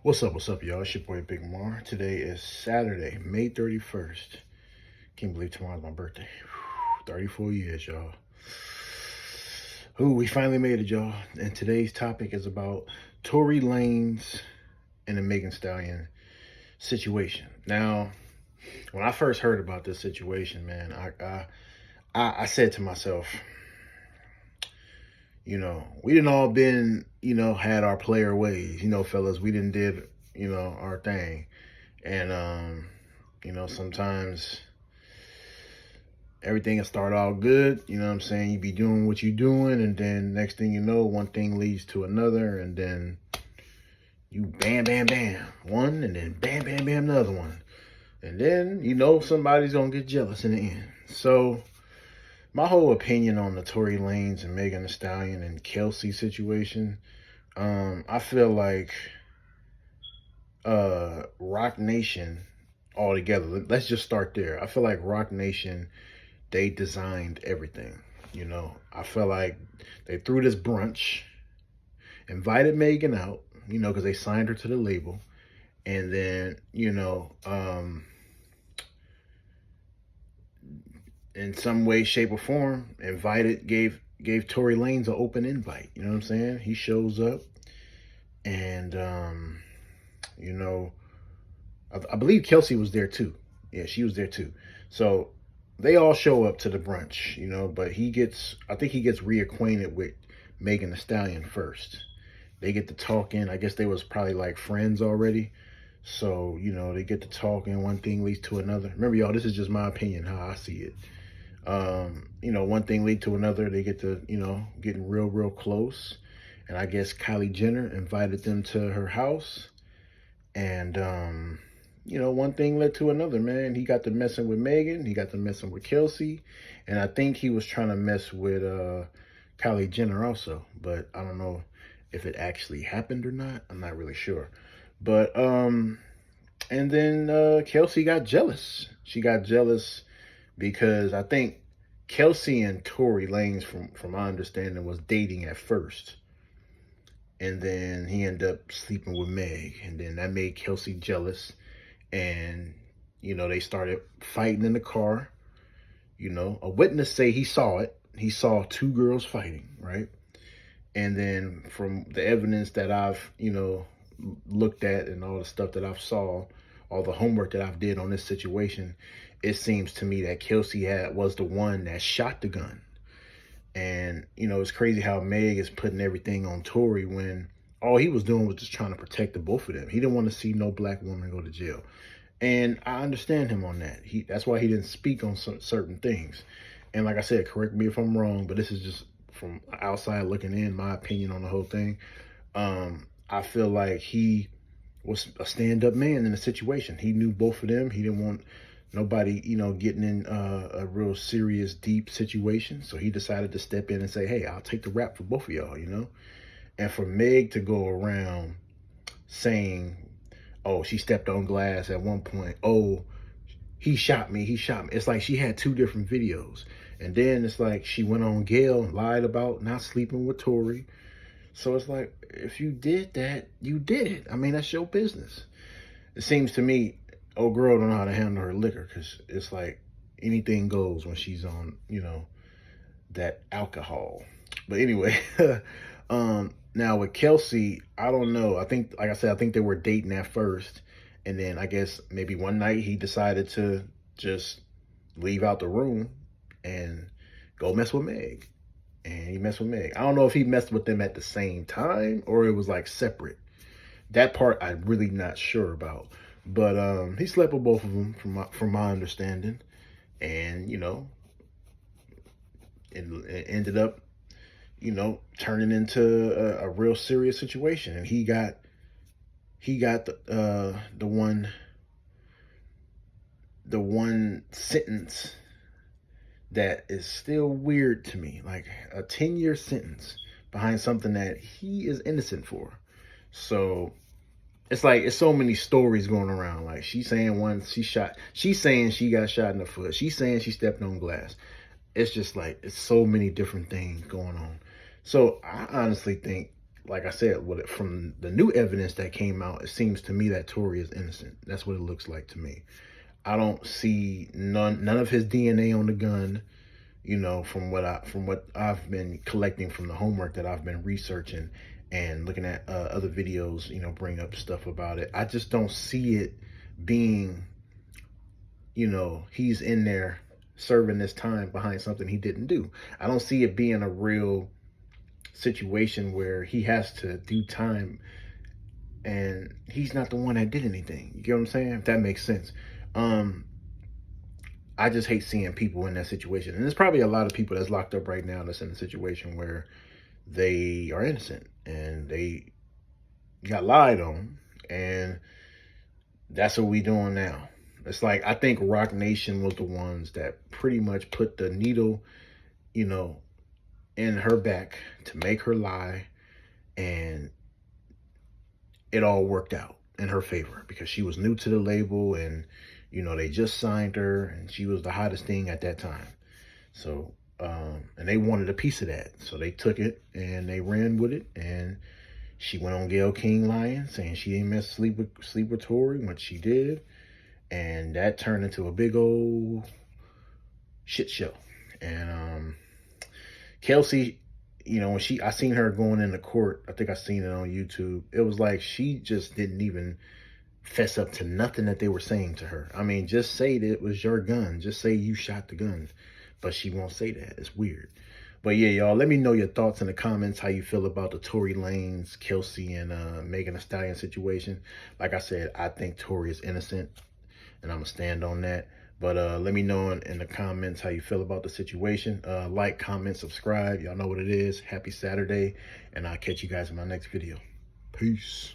What's up, y'all? It's your boy Big Mar. Today is Saturday, May 31st. Can't believe tomorrow's my birthday. 34 years, y'all. Ooh, we finally made it, y'all. And today's topic is about Tory Lanez and the Megan Stallion situation. Now, when I first heard about this situation, man, I said to myself, we didn't all been, had our player ways, fellas. We didn't did, our thing. And, sometimes everything will start out good. You know what I'm saying? You be doing what you're doing. And then next thing you know, one thing leads to another. And then you bam, bam, bam. One, and then bam, bam, bam, another one. And then, somebody's going to get jealous in the end. So, my whole opinion on the Tory Lanez and Megan Thee Stallion and Kelsey situation, I feel like Rock Nation altogether, let's just start there. I feel like Rock Nation, they designed everything. I feel like they threw this brunch, invited Megan out, because they signed her to the label. And then, in some way, shape, or form, gave Tory Lanez an open invite. You know what I'm saying? He shows up, and I believe Kelsey was there too. Yeah, she was there too. So they all show up to the brunch, but I think he gets reacquainted with Megan Thee Stallion first. They get to talking. I guess they was probably like friends already. So, they get to talking. One thing leads to another. Remember, y'all, this is just my opinion, how I see it. One thing lead to another. They get to, getting real, real close. And I guess Kylie Jenner invited them to her house. And, one thing led to another, man. He got to messing with Megan. He got to messing with Kelsey. And I think he was trying to mess with Kylie Jenner also. But I don't know if it actually happened or not. I'm not really sure. But, and then Kelsey got jealous. She got jealous because I think Kelsey and Tory Lanez, from my understanding, was dating at first. And then he ended up sleeping with Meg. And then that made Kelsey jealous. And, they started fighting in the car. A witness say he saw it. He saw two girls fighting, right? And then from the evidence that I've, looked at and all the stuff that I've saw, all the homework that I've did on this situation, it seems to me that Kelsey was the one that shot the gun. And, it's crazy how Meg is putting everything on Tory when all he was doing was just trying to protect the both of them. He didn't want to see no black woman go to jail. And I understand him on that. That's why he didn't speak on certain things. And like I said, correct me if I'm wrong, but this is just from outside looking in, my opinion on the whole thing. I feel like he was a stand-up man in the situation. He knew both of them. He didn't want nobody, getting in a real serious, deep situation. So he decided to step in and say, hey, I'll take the rap for both of y'all, And for Meg to go around saying, oh, she stepped on glass at one point. Oh, he shot me. It's like she had two different videos. And then it's like she went on Gail and lied about not sleeping with Tory. So it's like, if you did that, you did it. I mean, that's your business. It seems to me, old girl don't know how to handle her liquor, because it's like anything goes when she's on, that alcohol. But anyway, now with Kelsey, I don't know. I think, like I said, I think they were dating at first. And then I guess maybe one night he decided to just leave out the room and go mess with Meg. And he messed with Meg. I don't know if he messed with them at the same time or it was like separate. That part I'm really not sure about. But he slept with both of them from my understanding. And, it ended up, turning into a real serious situation. And he got the one sentence that is still weird to me, like a 10-year sentence behind something that he is innocent for. So it's like, it's so many stories going around. Like she's saying she's saying she got shot in the foot. She's saying she stepped on glass. It's just like, it's so many different things going on. So I honestly think like I said, from the new evidence that came out, it seems to me that Tory is innocent. That's what it looks like to me. I don't see none of his DNA on the gun. You know, from what I've been collecting from the homework that I've been researching and looking at other videos, you know, bring up stuff about it. I just don't see it being, you know, he's in there serving this time behind something he didn't do. I don't see it being a real situation where he has to do time and he's not the one that did anything. You get what I'm saying? If that makes sense. I just hate seeing people in that situation. And there's probably a lot of people that's locked up right now that's in a situation where they are innocent and they got lied on. And that's what we doing now. It's like, I think Rock Nation was the ones that pretty much put the needle, you know, in her back to make her lie. And it all worked out in her favor because she was new to the label and, you know, they just signed her and she was the hottest thing at that time. So, and they wanted a piece of that. So they took it and they ran with it. And she went on Gayle King lying, saying she didn't miss sleep with Tory when she did. And that turned into a big old shit show. And Kelsey, you know, when I seen her going into court, I think I seen it on YouTube. It was like she just didn't even fess up to nothing that they were saying to her. I mean, just say that it was your gun. Just say you shot the gun. But she won't say that. It's weird. But yeah, y'all, let me know your thoughts in the comments, how you feel about the Tory Lanez, Kelsey, and Megan Thee Stallion situation. Like I said, I think Tory is innocent, and I'm going to stand on that. But let me know in the comments how you feel about the situation. Like, comment, subscribe. Y'all know what it is. Happy Saturday, and I'll catch you guys in my next video. Peace.